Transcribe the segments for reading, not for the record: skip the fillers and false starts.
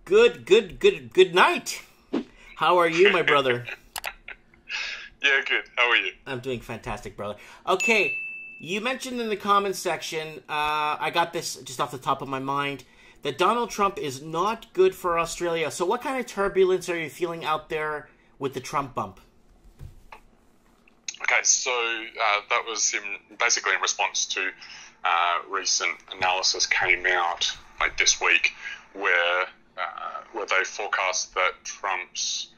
Good night. How are you, my brother? Yeah, good. How are you? I'm doing fantastic, brother. Okay, you mentioned in the comments section, I got this just off the top of my mind, that Donald Trump is not good for Australia. So what kind of turbulence are you feeling out there with the Trump bump? Okay, so that was basically in response to recent analysis came out like this week where they forecast that Trump's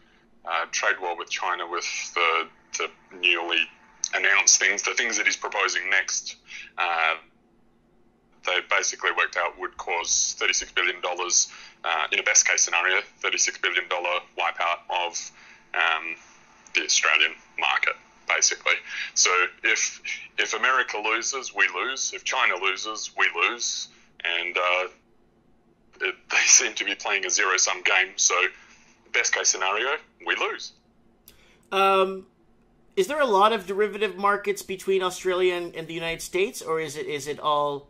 trade war with China, with the newly announced things, the things that he's proposing next, they basically worked out would cause $36 billion, in a best case scenario, $36 billion wipeout of the Australian market, basically. So if America loses, we lose. If China loses, we lose. And they seem to be playing a zero-sum game. So best case scenario, we lose. Is there a lot of derivative markets between Australia and the United States, or is it all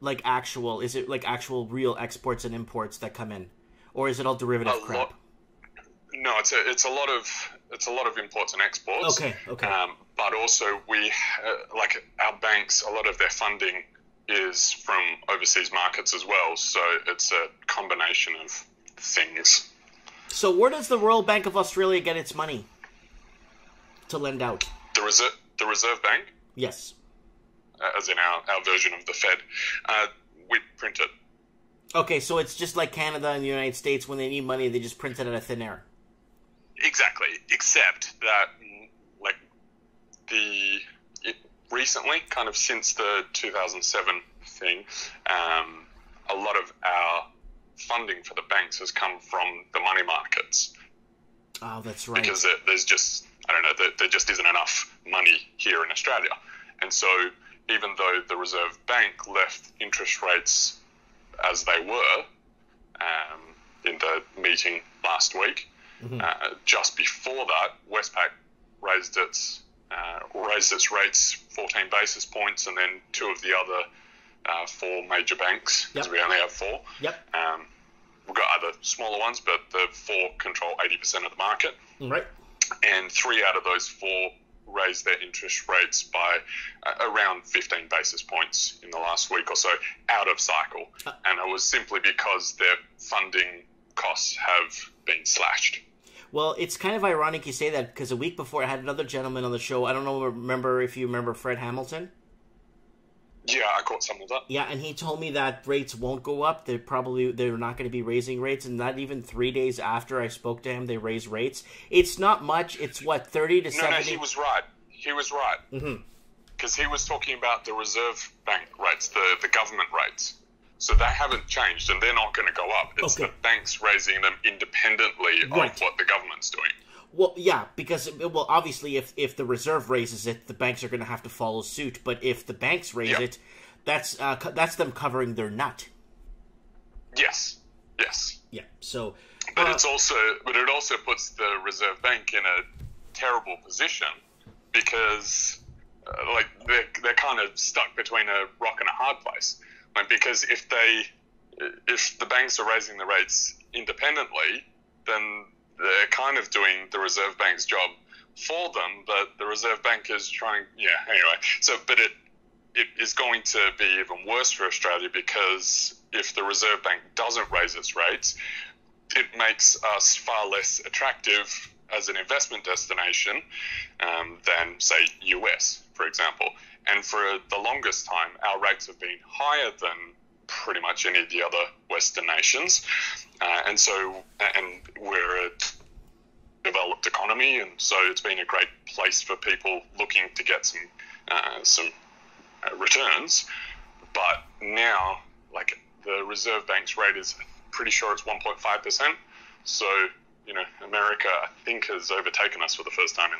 like actual real exports and imports that come in, or is it all derivative crap? No, it's a lot of imports and exports. Okay. But also we like our banks, a lot of their funding is from overseas markets as well. So it's a combination of things. So where does the Royal Bank of Australia get its money to lend out? The Reserve Bank? Yes. As in our version of the Fed. We print it. Okay, so it's just like Canada and the United States. When they need money, they just print it out of thin air. Exactly, except that recently, kind of since the 2007 thing, a lot of our funding for the banks has come from the money markets. Oh, that's right. Because there's just, I don't know, there just isn't enough money here in Australia. And so even though the Reserve Bank left interest rates as they were in the meeting last week, just before that, Westpac raised its rates 14 basis points, and then two of the other four major banks, because we only have four. Yep. We've got other smaller ones, but the four control 80% of the market. Right. And three out of those four raised their interest rates by around 15 basis points in the last week or so, out of cycle. And it was simply because their funding costs have been slashed. Well, it's kind of ironic you say that, because a week before I had another gentleman on the show. I don't know, if you remember Fred Hamilton? Yeah, I caught some of that. Yeah, and he told me that rates won't go up. They're not going to be raising rates, and not even 3 days after I spoke to him, they raised rates. It's not much. It's what, 30 to 70? No, he was right. Mm-hmm. Because he was talking about the Reserve Bank rates, the government rates. So they haven't changed, and they're not going to go up. It's the banks raising them independently of what the government's doing. Well, yeah, because, obviously, if the Reserve raises it, the banks are going to have to follow suit. But if the banks raise it, that's them covering their nut. Yes. Yeah. So, but it also puts the Reserve Bank in a terrible position, because they're kind of stuck between a rock and a hard place. Because if the banks are raising the rates independently, then they're kind of doing the Reserve Bank's job for them, but the Reserve Bank is trying... Yeah, anyway. But it is going to be even worse for Australia, because if the Reserve Bank doesn't raise its rates, it makes us far less attractive as an investment destination than, say, US, for example. And for the longest time, our rates have been higher than pretty much any of the other Western nations. And we're a developed economy, and so it's been a great place for people looking to get some returns. But now, the Reserve Bank's rate is pretty sure it's 1.5%. So, America, I think, has overtaken us for the first time in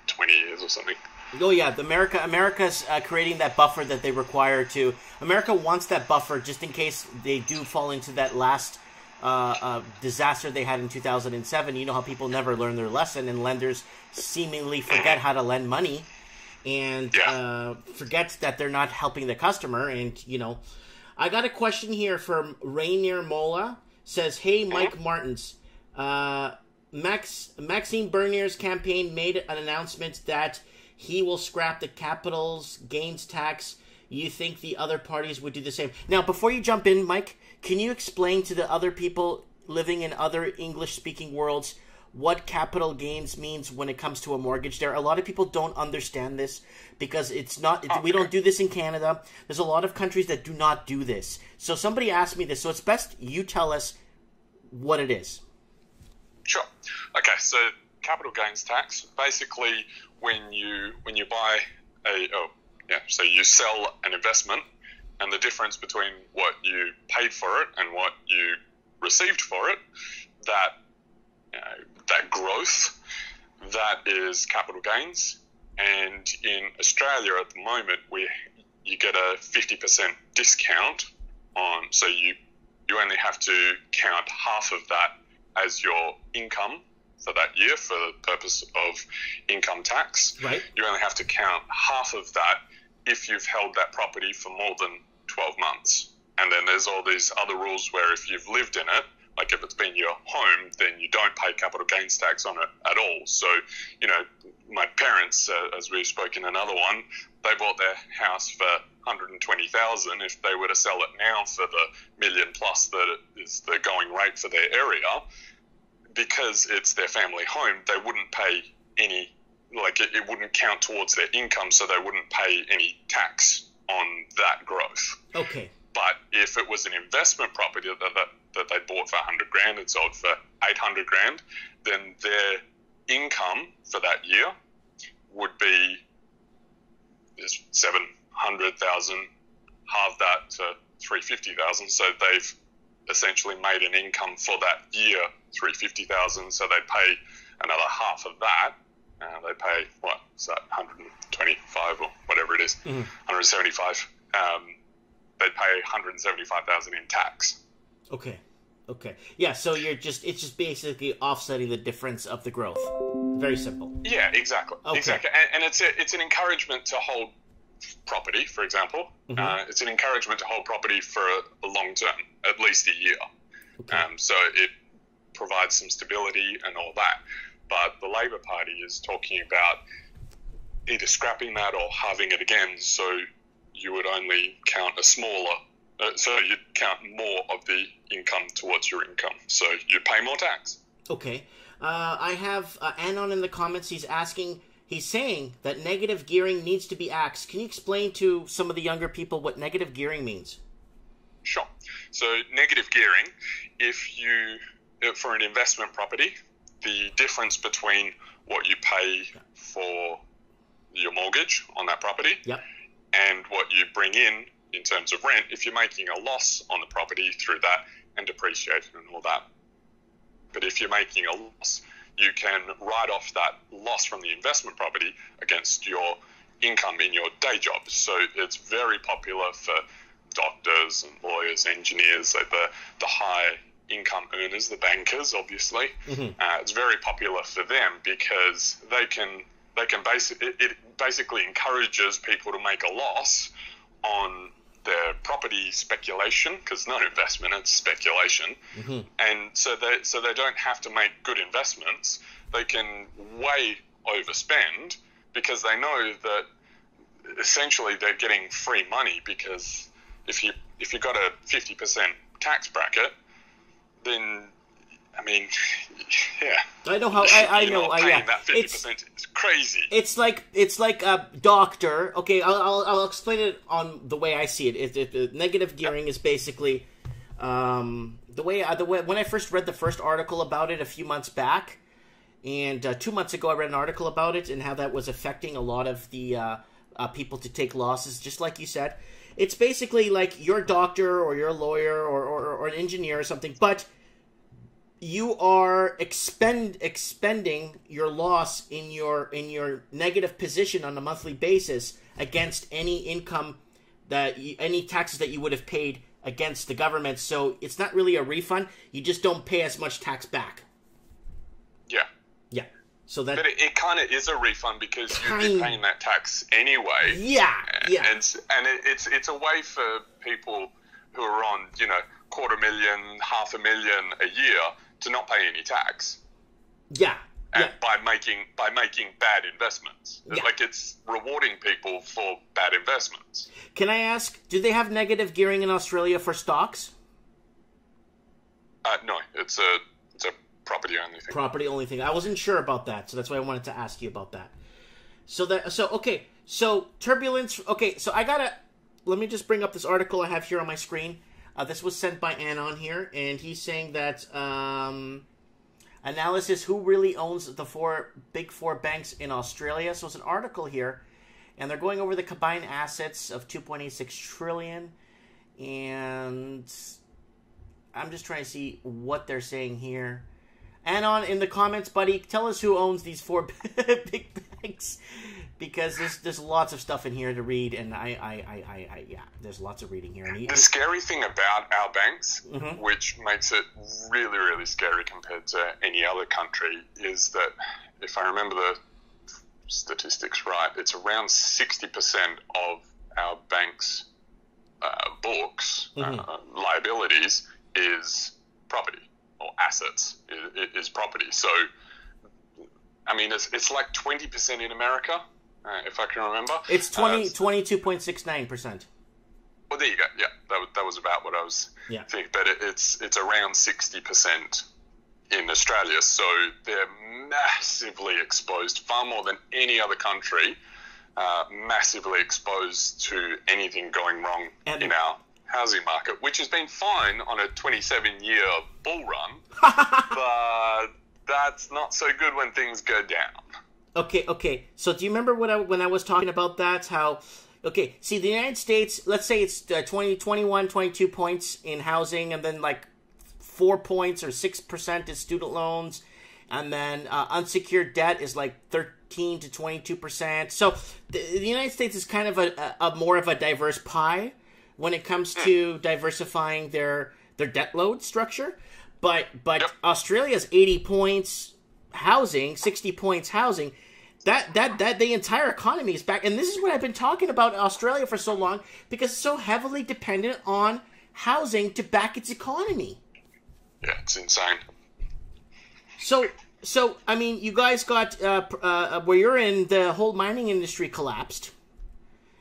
20 years or something. Oh yeah, America's creating that buffer that they require to. America wants that buffer just in case they do fall into that last disaster they had in 2007. You know how people never learn their lesson, and lenders seemingly forget how to lend money, and forget that they're not helping the customer. And I got a question here from Rainier Mola. Says, hey, Mike Martins. Maxime Bernier's campaign made an announcement that he will scrap the capital gains tax. You think the other parties would do the same? Now, before you jump in, Mike, can you explain to the other people living in other English-speaking worlds what capital gains means when it comes to a mortgage there? A lot of people don't understand this because we don't do this in Canada. There's a lot of countries that do not do this. So somebody asked me this, so it's best you tell us what it is. Sure. Okay, so capital gains tax, basically when you buy so you sell an investment, and the difference between what you paid for it and what you received for it, that growth, that is capital gains. And in Australia at the moment, you get a 50% discount on, so you only have to count half of that as your income for that year for the purpose of income tax. Right. You only have to count half of that if you've held that property for more than 12 months. And then there's all these other rules where if you've lived in it, like if it's been your home, then you don't pay capital gains tax on it at all. So, my parents, as we spoke in another one, they bought their house for $120,000. If they were to sell it now for the $1 million plus that is the going rate for their area, because it's their family home, they wouldn't pay any, it wouldn't count towards their income, so they wouldn't pay any tax on that growth. Okay. But if it was an investment property that they bought for $100,000 and sold for $800,000, then their income for that year would be $700,000, halve that to $350,000. So they've essentially made an income for that year $350,000. So they pay another half of that. They pay what? Is that 125 or whatever it is? 175. They pay 175,000 in tax. Okay. Yeah, so it's just basically offsetting the difference of the growth. Very simple. Yeah, exactly. Okay. Exactly. And it's an encouragement to hold property, for example. It's an encouragement to hold property for a long term, at least a year. Okay. So it provides some stability and all that. But the Labor Party is talking about either scrapping that or halving it again, so you would only count so you'd count more of the income towards your income. So you'd pay more tax. Okay. I have Anon in the comments. He's saying that negative gearing needs to be axed. Can you explain to some of the younger people what negative gearing means? Sure. So negative gearing, for an investment property, the difference between what you pay for your mortgage on that property and what you bring in terms of rent, if you're making a loss on the property through that and depreciation and all that. But if you're making a loss, you can write off that loss from the investment property against your income in your day job. So it's very popular for doctors and lawyers, engineers, like the high income earners, the bankers, obviously. It's very popular for them because it basically encourages people to make a loss on their property speculation, because not investment, it's speculation. And so they don't have to make good investments. They can way overspend because they know that essentially they're getting free money, because if you got a 50% tax bracket, then I know how I know. That 50% is crazy. It's like a doctor. Okay, I'll explain it on the way I see it. Negative gearing is basically the way when I first read the first article about it a few months back, and 2 months ago I read an article about it and how that was affecting a lot of the people to take losses, just like you said. It's basically like your doctor or your lawyer or an engineer or something, but you are expending your loss in your negative position on a monthly basis against any income any taxes that you would have paid against the government. So it's not really a refund. You just don't pay as much tax back. Yeah. So that, but it kind of is a refund because you've been paying that tax anyway. Yeah. And it's a way for people who are on, $250,000, $500,000 a year to not pay any tax. Yeah. And by making bad investments. Yeah. Like, it's rewarding people for bad investments. Can I ask, do they have negative gearing in Australia for stocks? No, it's a property only thing. Property only thing. I wasn't sure about that, so that's why I wanted to ask you about that. So turbulence. Okay, so let me just bring up this article I have here on my screen. This was sent by Anon here, and he's saying that analysis who really owns the big four banks in Australia. So it's an article here, and they're going over the combined assets of 2.86 trillion, and I'm just trying to see what they're saying here. Anon, in the comments, buddy, tell us who owns these four big banks, because there's lots of stuff in here to read, and there's lots of reading here. The scary thing about our banks, which makes it really, really scary compared to any other country, is that, if I remember the statistics right, it's around 60% of our bank's books, liabilities, is property, or assets is property. So, I mean, it's like 20% in America, if I can remember. It's 22.69%. Well, there you go. Yeah, that was about what I was thinking. But it's around 60% in Australia. So they're massively exposed, far more than any other country, massively exposed to anything going wrong in our housing market, which has been fine on a 27-year bull run, but that's not so good when things go down. Okay. So do you remember when I was talking about that, how... Okay, see, the United States, let's say it's 21, 22 points in housing, and then like 4 points or 6% is student loans, and then unsecured debt is like 13 to 22%. So the United States is kind of a more of a diverse pie when it comes to diversifying their debt load structure. But Australia's 80 points housing, 60 points housing, that the entire economy is back. And this is what I've been talking about Australia for so long, because it's so heavily dependent on housing to back its economy. Yeah, it's insane. So I mean, you guys got where you're in, the whole mining industry collapsed.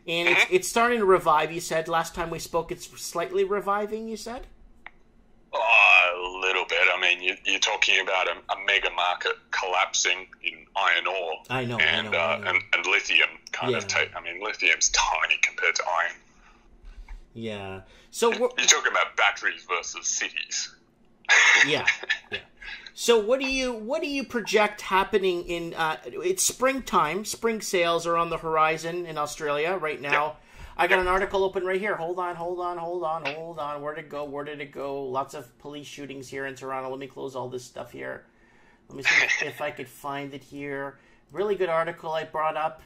And it's starting to revive, you said. Last time we spoke, it's slightly reviving, you said? Oh, a little bit. I mean, you're talking about a mega market collapsing in iron ore. I know. And lithium kind of I mean, lithium's tiny compared to iron. Yeah. So you're talking about batteries versus cities. Yeah. So what do you project happening in it's springtime. Spring sales are on the horizon in Australia right now. Yep. I got an article open right here. Hold on. Where'd it go? Lots of police shootings here in Toronto. Let me close all this stuff here. Let me see if I could find it here. Really good article I brought up.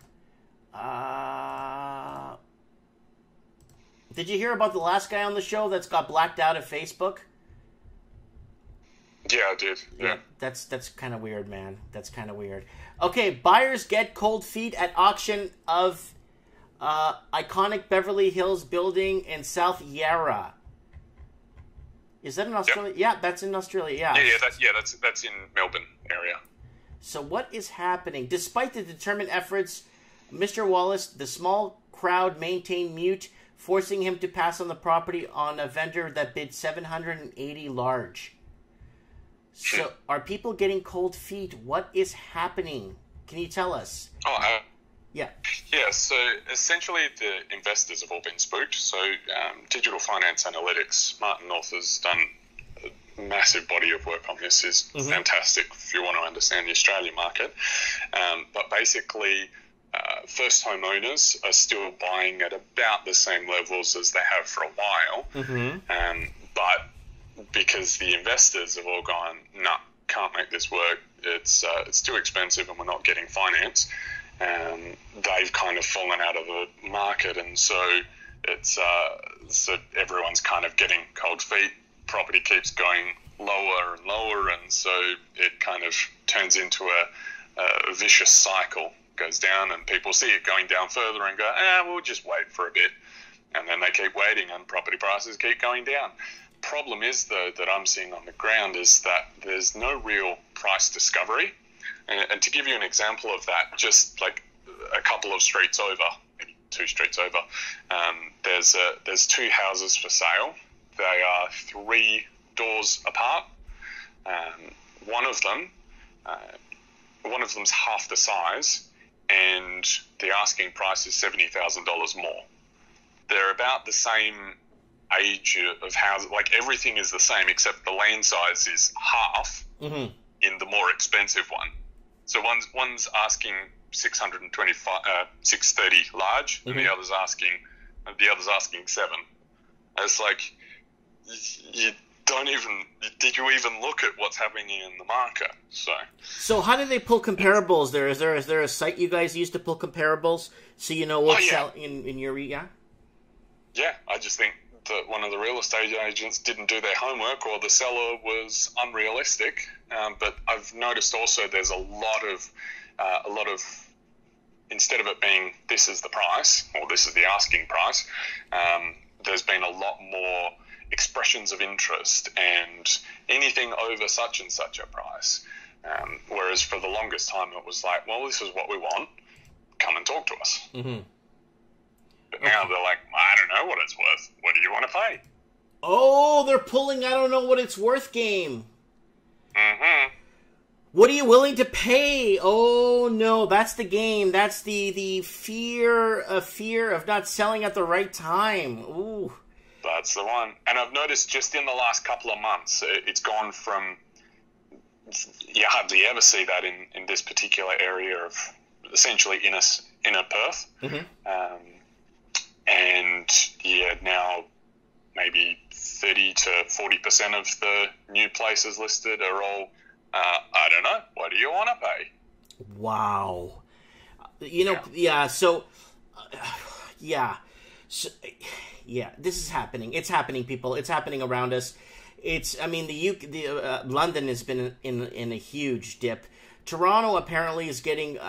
Did you hear about the last guy on the show that's got blacked out of Facebook? Yeah, I did. Yeah. That's kind of weird, man. That's kind of weird. Okay, buyers get cold feet at auction of iconic Beverly Hills building in South Yarra. Is that in Australia? Yep. Yeah, that's in Australia. Yeah. That's in Melbourne area. So what is happening? Despite the determined efforts, Mr. Wallace, the small crowd maintained mute, forcing him to pass on the property on a vendor that bid $780 large. So, are people getting cold feet? What is happening? Can you tell us? Yeah, so essentially the investors have all been spooked. So Digital Finance Analytics, Martin North has done a massive body of work on this. Is fantastic if you want to understand the Australian market. But basically, first home owners are still buying at about the same levels as they have for a while. But because the investors have all gone, nah, can't make this work. It's too expensive, and we're not getting finance. They've kind of fallen out of the market, and so it's so everyone's kind of getting cold feet. Property keeps going lower and lower, and so it kind of turns into a vicious cycle. Goes down, and people see it going down further and go, we'll just wait for a bit. and then they keep waiting, and property prices keep going down. Problem is, though, that I'm seeing on the ground is that there's no real price discovery. And to give you an example of that, just like a couple of streets over, maybe 2 streets over, there's 2 houses for sale. They are 3 doors apart. One of them's half the size, and the asking price is $70,000 more. They're about the same age of houses. Like, everything is the same except the land size is half in the more expensive one. So one's asking 630 large, and the other's asking 7. And it's like, you don't even, did you even look at what's happening in the market? So how do they pull comparables there? Is there a site you guys use to pull comparables so you know what's selling in your area? Yeah, I just think that one of the real estate agents didn't do their homework, or the seller was unrealistic. But I've noticed also there's a lot of instead of it being this is the price or this is the asking price, there's been a lot more expressions of interest and anything over such and such a price. Whereas for the longest time it was like, well, this is what we want. Come and talk to us. But now they're like, I don't know what it's worth. What do you want to pay? Oh, they're pulling I don't know what it's worth game. What are you willing to pay? Oh, no, that's the game. That's the fear of not selling at the right time. Ooh. That's the one. And I've noticed just in the last couple of months, it's gone from, you hardly ever see that in this particular area of essentially inner Perth. And yeah, now maybe 30 to 40% of the new places listed are all, I don't know, what do you want to pay? Wow. You know, so, this is happening. It's happening, people. It's happening around us. London has been in a huge dip. Toronto apparently is getting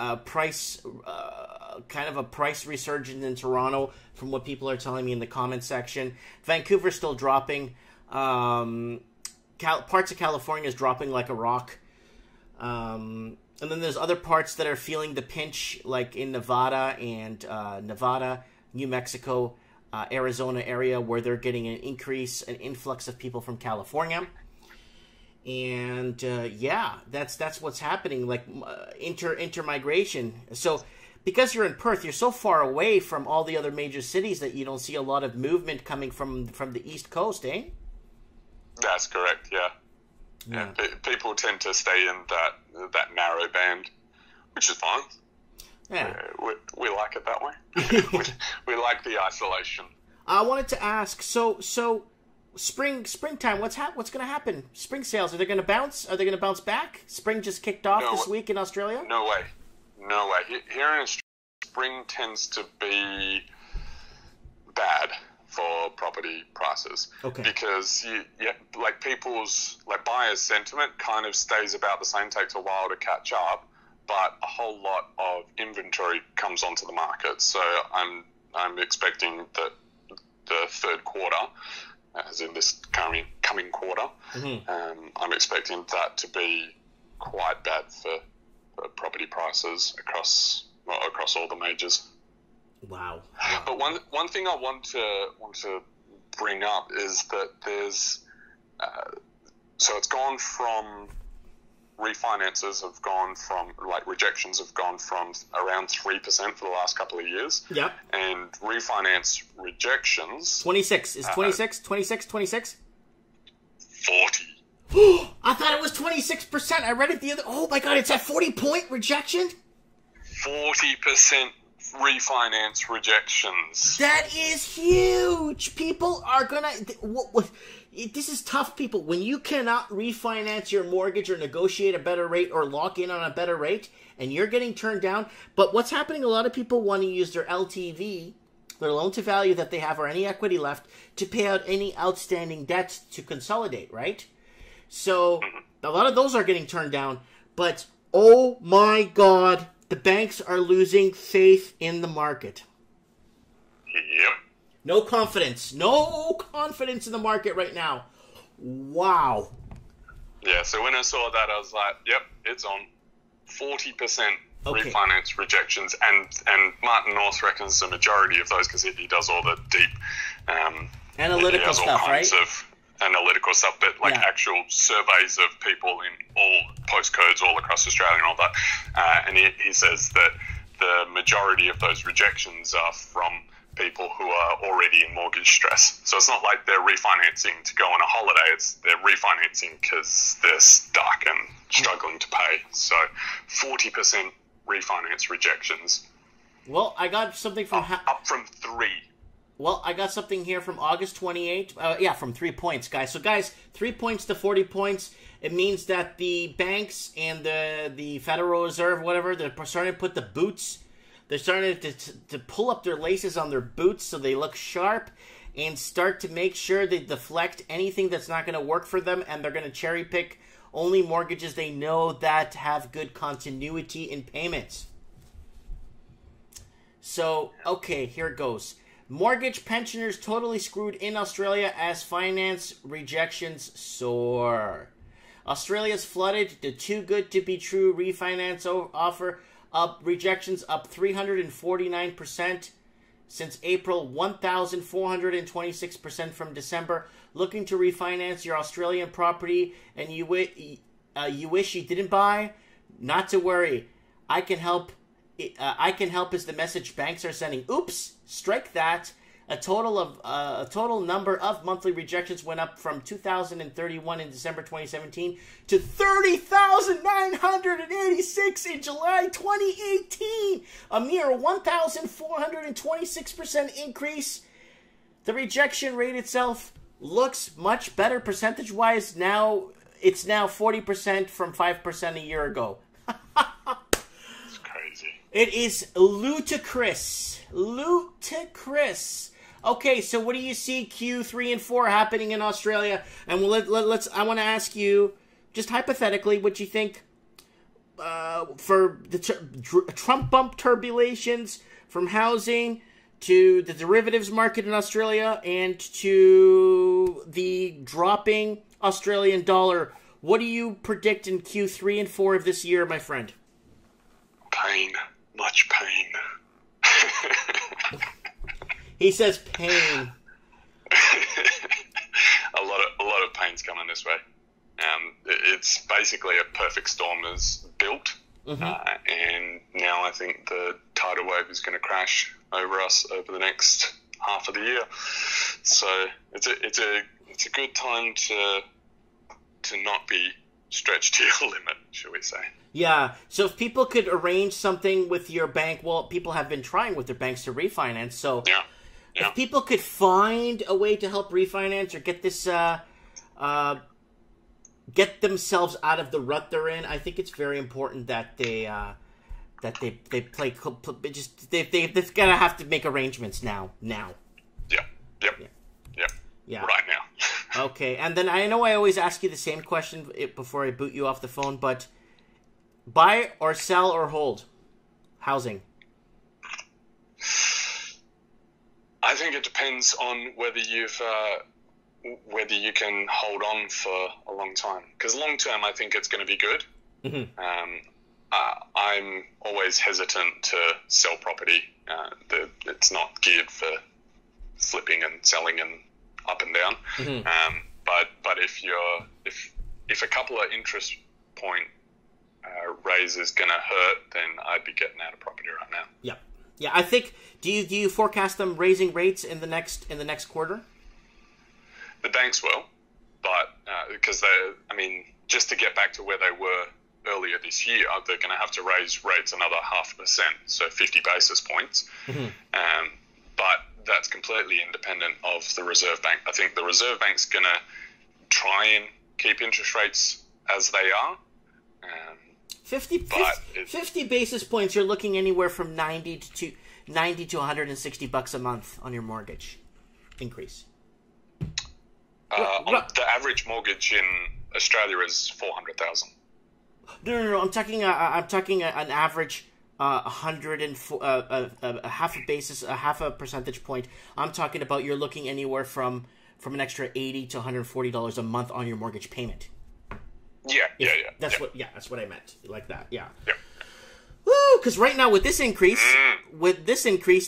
kind of a price resurgence in Toronto, from what people are telling me in the comment section. Vancouver's still dropping. Parts of California is dropping like a rock. And then there's other parts that are feeling the pinch, like in Nevada and New Mexico, Arizona area, where they're getting an influx of people from California. And that's what's happening, like intermigration. So because you're in Perth, you're so far away from all the other major cities that you don't see a lot of movement coming from the East Coast, eh? That's correct, yeah. People tend to stay in that narrow band, which is fine. Yeah. We like it that way. we like the isolation. I wanted to ask, so springtime, what's going to happen? Spring sales, are they going to bounce? Are they going to bounce back? Spring just kicked off this week in Australia? No way. Here in Australia, spring tends to be bad for property prices. Okay. Because people's buyers' sentiment kind of stays about the same, takes a while to catch up, but a whole lot of inventory comes onto the market. So I'm expecting that the third quarter, as in this coming quarter, I'm expecting that to be quite bad for property prices across all the majors. Wow. But one thing I want to bring up is that there's so it's gone from refinances have gone from rejections have gone from around 3% for the last couple of years. Yep. And refinance rejections 26 is 26 40. I thought it was 26%. I read it the other. Oh my god, it's at 40-point rejection. 40% refinance rejections. That is huge. People are gonna. This is tough, people. When you cannot refinance your mortgage or negotiate a better rate or lock in on a better rate, and you're getting turned down. But what's happening? A lot of people want to use their LTV, their loan to value that they have, or any equity left, to pay out any outstanding debts to consolidate. Right. So a lot of those are getting turned down. But oh my god, the banks are losing faith in the market. Yep. No confidence. No confidence in the market right now. Wow. Yeah, so when I saw that, I was like, yep, it's on. 40% Okay. refinance rejections, and Martin North reckons the majority of those, because he does all the deep Analytical he does all stuff, kinds right? of analytical stuff, but like Yeah. actual surveys of people in all postcodes all across Australia and all that. And he says that the majority of those rejections are from people who are already in mortgage stress. So it's not like they're refinancing to go on a holiday. They're refinancing because they're stuck and struggling to pay. So 40% refinance rejections, Well, I got something from... up from 3. Well, I got something here from August 28th. Yeah, from 3 points, guys. So, guys, 3 points to 40 points. It means that the banks and the Federal Reserve, whatever, they're starting to put the boots. They're starting to pull up their laces on their boots so they look sharp and start to make sure they deflect anything that's not going to work for them, and they're going to cherry pick only mortgages they know that have good continuity in payments. So, okay, here it goes. Mortgage pensioners totally screwed in Australia as finance rejections soar. Australia's flooded. The too good to be true refinance offer up, rejections up 349% since April, 1,426% from December. Looking to refinance your Australian property and you wish you didn't buy? Not to worry. I can help is the message banks are sending. Oops, strike that. A total number of monthly rejections went up from 2,031 in December 2017 to 30,986 in July 2018. A mere 1,426% increase. The rejection rate itself looks much better percentage-wise now. It's now 40% from 5% a year ago. It's crazy. It is ludicrous. Ludicrous. Okay, so what do you see Q3 and 4 happening in Australia? And let's. I want to ask you, just hypothetically, what you think for the Trump bump turbulations from housing to the derivatives market in Australia and to the dropping Australian dollar. What do you predict in Q3 and 4 of this year, my friend? Pain. Much pain. He says pain. a lot of pain's coming this way. It's basically a perfect storm is built, and now I think the tidal wave is going to crash over us over the next half of the year. So it's a good time to not be stretched to your limit, shall we say? Yeah, so if people could arrange something with your bank, well, people have been trying with their banks to refinance, so Yeah. if people could find a way to help refinance or get this, get themselves out of the rut they're in, I think it's very important that they play, just, they've got to have to make arrangements now. Yep. Yeah. Right now. Okay, and then I know I always ask you the same question before I boot you off the phone, but buy or sell or hold housing? I think it depends on whether you can hold on for a long time. Because long term, I think it's going to be good. I'm always hesitant to sell property. It's not geared for flipping and selling and up and down. But if a couple of interest point raises going to hurt, then I'd be getting out of property right now. Yeah. I think. Do you forecast them raising rates in the next quarter? The banks will, but because just to get back to where they were earlier this year, they're going to have to raise rates another 0.5%, so 50 basis points. But that's completely independent of the Reserve Bank. I think the Reserve Bank's going to try and keep interest rates as they are. 50 basis points, you're looking anywhere from 90 to $160 a month on your mortgage increase. The average mortgage in Australia is $400,000. No. I'm talking an average a half a percentage point. I'm talking about you're looking anywhere from an extra $80 to $140 a month on your mortgage payment. That's what I meant, like that. Yeah. Woo! Because right now with this increase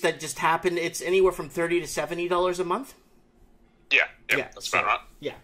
that just happened, it's anywhere from $30 to $70 a month. Yeah, that's about right. Yeah.